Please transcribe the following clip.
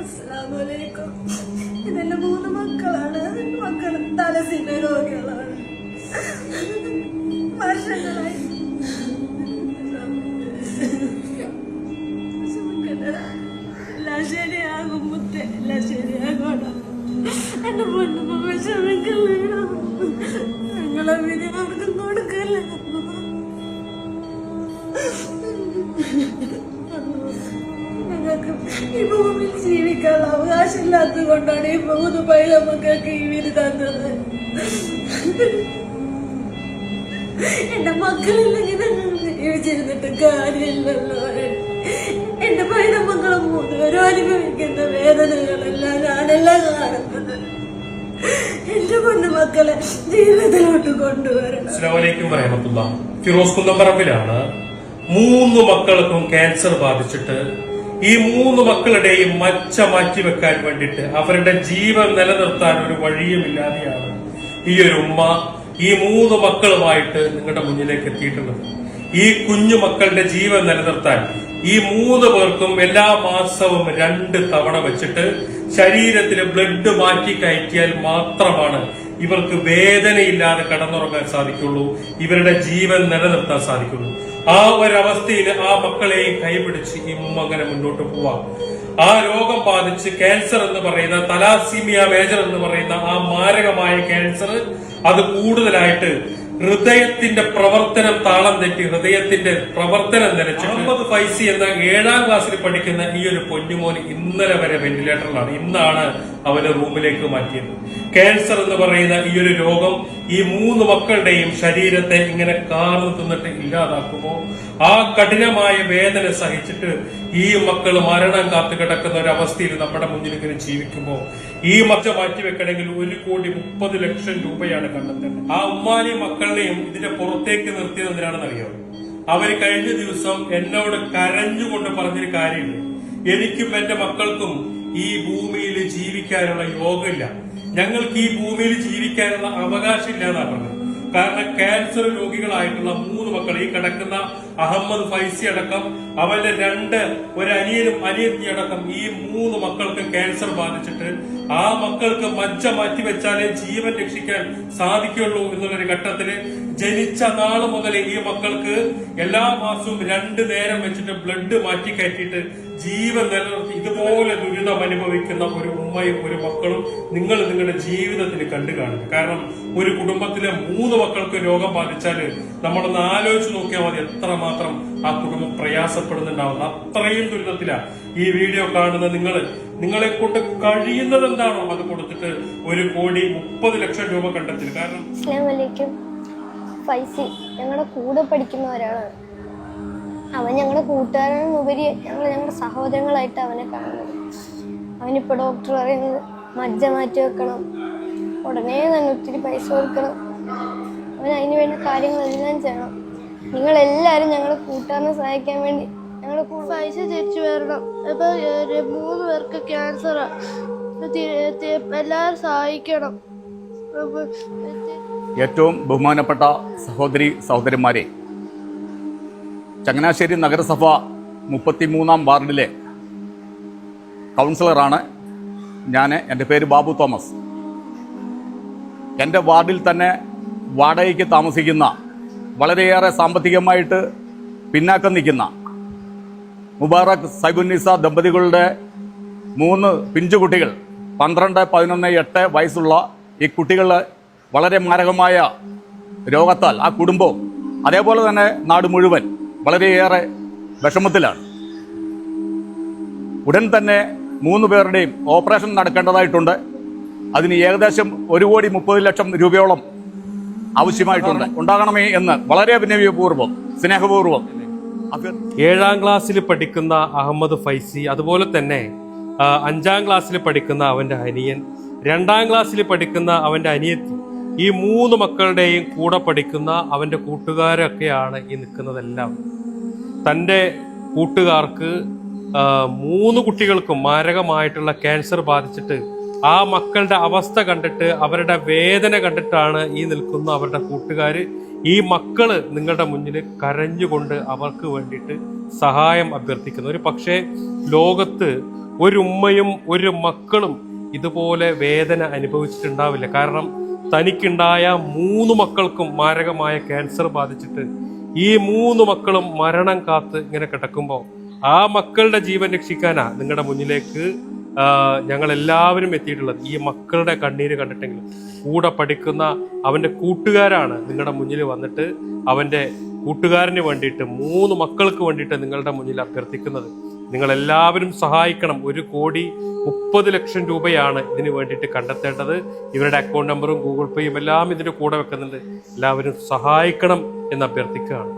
അസ്സലാമലൈക്കും. ഇതെന്റെ 3 മക്കളാണ്. മക്കൾ തലസിന്റെ രോഗികളാണ്. വർഷങ്ങളായി എല്ലാം ശരിയാകും മുത്തേ, എല്ലാം ശരിയാകണം. എന്റെ പൊന്നുമ്മ വിഷമിക്കല്ലോ. ഞങ്ങളെ വിധി ആർക്കും കൊടുക്കല്ല. ഞങ്ങൾക്ക് ഈ ഭൂമിയിൽ ജീവിക്കാനുള്ള അവകാശമില്ലാത്തത് കൊണ്ടാണ് ഈ 3 പൈതമക്കൾക്ക് ഈ വിധി തന്നത്. എന്റെ മക്കളില്ലെങ്കിൽ ജീവിച്ചിരുന്നിട്ട് കാര്യമില്ലല്ലോ. എന്റെ പൈതമക്കളും 3 പേരും അനുഭവിക്കുന്ന വേദനകളെല്ലാം ഞാനെല്ലാം കാണുന്നത്. എന്റെ പൊന്നു മക്കളെ ജീവിതത്തിലോട്ട് കൊണ്ടുവരണം. അസ്സലാമു അലൈക്കും വറഹ്മത്തുള്ളാഹി. ഫിറോസ് കുന്നംപറമ്പിലാണ് 3 മക്കൾക്കും ക്യാൻസർ ബാധിച്ചിട്ട് ഈ 3 മക്കളുടെയും മച്ച മാറ്റിവെക്കാൻ വേണ്ടിയിട്ട് അവരുടെ ജീവൻ നിലനിർത്താൻ ഒരു വഴിയുമില്ലാതെയാണ് ഈ ഒരു ഉമ്മ ഈ 3 മക്കളുമായിട്ട് നിങ്ങളുടെ മുന്നിലേക്ക് എത്തിയിട്ടുള്ളത്. ഈ കുഞ്ഞു മക്കളുടെ ജീവൻ നിലനിർത്താൻ ഈ 3 പേർക്കും എല്ലാ മാസവും 2 തവണ വെച്ചിട്ട് ശരീരത്തിലെ ബ്ലഡ് മാറ്റി കയറ്റിയാൽ മാത്രമാണ് ഇവർക്ക് വേദനയില്ലാതെ കടന്നുറങ്ങാൻ സാധിക്കുള്ളൂ, ഇവരുടെ ജീവൻ നിലനിർത്താൻ സാധിക്കുള്ളൂ. ആ ഒരവസ്ഥയിൽ ആ മക്കളെയും കൈപിടിച്ച് ഈ ഉമ്മ അങ്ങനെ മുന്നോട്ട് പോവാം. ആ രോഗം ബാധിച്ച് ക്യാൻസർ എന്ന് പറയുന്ന തലാസീമിയ മേജർ എന്ന് പറയുന്ന ആ മാരകമായ ക്യാൻസർ അത് കൂടുതലായിട്ട് ഹൃദയത്തിന്റെ പ്രവർത്തനം താളം തെറ്റി ഹൃദയത്തിന്റെ പ്രവർത്തനം നിലച്ച് മുഹമ്മദ് ഫൈസി എന്ന 7ാം ക്ലാസ്സിൽ പഠിക്കുന്ന ഈ ഒരു പൊന്നുമോൻ ഇന്നലെ വരെ വെന്റിലേറ്ററിലാണ്. ഇന്നാണ് അവന് റൂമിലേക്ക് മാറ്റിയത്. ക്യാൻസർ എന്ന് പറയുന്ന ഈ ഒരു രോഗം ഈ 3 മക്കളുടെയും ശരീരത്തെ ഇങ്ങനെ കാർന്നു തിന്നിട്ട് ഇല്ലാതാക്കുമ്പോൾ ആ കഠിനമായ വേദന സഹിച്ചിട്ട് ഈ മക്കൾ മരണം കാത്തു കിടക്കുന്ന ഒരു അവസ്ഥയിൽ നമ്മുടെ മുന്നിൽ ഇങ്ങനെ ജീവിക്കുമ്പോൾ ഈ മച്ച മാറ്റിവെക്കണമെങ്കിൽ 1,30,00,000 രൂപയാണ് കണ്ടെത്തേണ്ടത്. ആ ഉമ്മാനെയും മക്കളെയും ഇതിന്റെ പുറത്തേക്ക് നിർത്തിയത് എന്തിനാണെന്ന് അറിയാമോ? അവര് കഴിഞ്ഞ ദിവസം എന്നോട് കരഞ്ഞുകൊണ്ട് പറഞ്ഞൊരു കാര്യമുണ്ട്. എനിക്കും എന്റെ മക്കൾക്കും ഈ ഭൂമിയിൽ ജീവിക്കാനുള്ള യോഗമില്ല, ഞങ്ങൾക്ക് ഈ ഭൂമിയിൽ ജീവിക്കാനുള്ള അവകാശമില്ല എന്നാണ് പറഞ്ഞത്. കാരണം ക്യാൻസർ രോഗികളായിട്ടുള്ള 3 മക്കൾ, ഈ കിടക്കുന്ന അഹമ്മദ് ഫൈസി അടക്കം അവന്റെ 2 ഒരു അനിയനും അനിയത്തി അടക്കം ഈ 3 മക്കൾക്ക് ക്യാൻസർ ബാധിച്ചിട്ട് ആ മക്കൾക്ക് മജ്ജ മാറ്റിവെച്ചാലേ ജീവൻ രക്ഷിക്കാൻ സാധിക്കുള്ളൂ എന്നുള്ളൊരു ഘട്ടത്തില് ജനിച്ച നാള് മുതൽ ഈ മക്കൾക്ക് എല്ലാ മാസവും 2 നേരം വെച്ചിട്ട് ബ്ലഡ് മാറ്റി കയറ്റിയിട്ട് ജീവൻ നിലനിർത്തി ഇതുപോലെ ദുരിതം അനുഭവിക്കുന്ന ഒരു ഉമ്മയും ഒരു മക്കളും നിങ്ങൾ നിങ്ങളുടെ ജീവിതത്തിൽ കണ്ടു കാണുക. കാരണം ഒരു കുടുംബത്തിലെ 3 മക്കൾക്ക് രോഗം ബാധിച്ചാല് നമ്മളൊന്ന് ആലോചിച്ച് നോക്കിയാൽ മതി എത്രമാത്രം ആ കുടുംബം പ്രയാസപ്പെടുന്നുണ്ടാവുന്ന അത്രയും ദുരിതത്തിലാണ് ഈ വീഡിയോ കാണുന്ന നിങ്ങളെ കൊണ്ട് കഴിയുന്നത് എന്താണോ അത് കൊടുത്തിട്ട് 1,30,00,000 രൂപ കണ്ടെത്തി. കാരണം ഫൈസി ഞങ്ങളുടെ കൂടെ പഠിക്കുന്ന ഒരാളാണ്. അവൻ ഞങ്ങളുടെ കൂട്ടുകാരനുപരി ഞങ്ങളുടെ സഹോദരങ്ങളായിട്ട് അവനെ കാണുന്നത്. അവനിപ്പോൾ ഡോക്ടർ പറയുന്നത് മജ്ജ മാറ്റി വെക്കണം, ഉടനെ തന്നെ ഒത്തിരി പൈസ കൊടുക്കണം, അവൻ അതിന് വേണ്ട കാര്യങ്ങളെല്ലാം ചെയ്യണം. നിങ്ങളെല്ലാവരും ഞങ്ങളുടെ കൂട്ടുകാരനെ സഹായിക്കാൻ വേണ്ടി ഞങ്ങളുടെ പൈസ തിരിച്ചു വരണം. ഇപ്പോൾ 3 പേർക്ക് ക്യാൻസറാണ്, എല്ലാവരും സഹായിക്കണം. ഏറ്റവും ബഹുമാനപ്പെട്ട സഹോദരന്മാരെ, ചങ്ങനാശ്ശേരി നഗരസഭ 33ാം വാർഡിലെ കൗൺസിലറാണ് ഞാൻ. എൻ്റെ പേര് ബാബു തോമസ്. എൻ്റെ വാർഡിൽ തന്നെ വാടകയ്ക്ക് താമസിക്കുന്ന വളരെയേറെ സാമ്പത്തികമായിട്ട് പിന്നാക്കം നിൽക്കുന്ന മുബാറക് സൈബുന്നിസ ദമ്പതികളുടെ 3 പിഞ്ചുകുട്ടികൾ 12, 11, 8 വയസ്സുള്ള ഈ കുട്ടികൾ വളരെ മാരകമായ രോഗത്താൽ ആ കുടുംബവും അതേപോലെ തന്നെ നാട് മുഴുവൻ വളരെയേറെ വിഷമത്തിലാണ്. ഉടൻ തന്നെ 3 പേരുടെയും ഓപ്പറേഷൻ നടക്കേണ്ടതായിട്ടുണ്ട്. അതിന് ഏകദേശം 1,30,00,000 രൂപയോളം ആവശ്യമായിട്ടുണ്ട്. ഉണ്ടാകണമേ എന്ന് വളരെ വിനയപൂർവ്വം സ്നേഹപൂർവ്വം 7ാം ക്ലാസ്സിൽ പഠിക്കുന്ന അഹമ്മദ് ഫൈസി, അതുപോലെ തന്നെ 5ാം ക്ലാസ്സിൽ പഠിക്കുന്ന അവന്റെ അനിയൻ, 2ാം ക്ലാസ്സിൽ പഠിക്കുന്ന അവന്റെ അനിയത്തി, ഈ 3 മക്കളുടെയും കൂടെ പഠിക്കുന്ന അവന്റെ കൂട്ടുകാരൊക്കെയാണ് ഈ നിൽക്കുന്നതെല്ലാം. തൻ്റെ കൂട്ടുകാർക്ക് 3 കുട്ടികൾക്കും മാരകമായിട്ടുള്ള ക്യാൻസർ ബാധിച്ചിട്ട് ആ മക്കളുടെ അവസ്ഥ കണ്ടിട്ട് അവരുടെ വേദന കണ്ടിട്ടാണ് ഈ നിൽക്കുന്ന അവരുടെ കൂട്ടുകാർ ഈ മക്കള് നിങ്ങളുടെ മുന്നിൽ കരഞ്ഞുകൊണ്ട് അവർക്ക് വേണ്ടിയിട്ട് സഹായം അഭ്യർത്ഥിക്കുന്നു. ഒരു പക്ഷേ ലോകത്ത് ഒരു ഉമ്മയും ഒരു മക്കളും ഇതുപോലെ വേദന അനുഭവിച്ചിട്ടുണ്ടാവില്ല. കാരണം തനിക്കുണ്ടായ 3 മക്കൾക്കും മാരകമായ ക്യാൻസർ ബാധിച്ചിട്ട് ഈ 3 മക്കളും മരണം കാത്ത് ഇങ്ങനെ കിടക്കുമ്പോൾ ആ മക്കളുടെ ജീവൻ രക്ഷിക്കാനാ നിങ്ങളുടെ മുന്നിലേക്ക് ഞങ്ങൾ എല്ലാവരും എത്തിയിട്ടുള്ളത്. ഈ മക്കളുടെ കണ്ണീര് കണ്ടിട്ടെങ്കിലും കൂടെ പഠിക്കുന്ന അവന്റെ കൂട്ടുകാരാണ് നിങ്ങളുടെ മുന്നിൽ വന്നിട്ട് അവന്റെ കൂട്ടുകാരന് വേണ്ടിയിട്ട് 3 മക്കൾക്ക് വേണ്ടിയിട്ട് നിങ്ങളുടെ മുന്നിൽ അഭ്യർത്ഥിക്കുന്നത്. നിങ്ങൾ എല്ലാവരും സഹായിക്കണം. 1,30,00,000 രൂപയാണ് ഇതിന് വേണ്ടിയിട്ട് കണ്ടെത്തേണ്ടത്. ഇവരുടെ അക്കൗണ്ട് നമ്പറും ഗൂഗിൾ പേയും എല്ലാം ഇതിന്റെ കൂടെ വെക്കുന്നുണ്ട്. എല്ലാവരും സഹായിക്കണം എന്ന് അഭ്യർത്ഥിക്കുകയാണ്.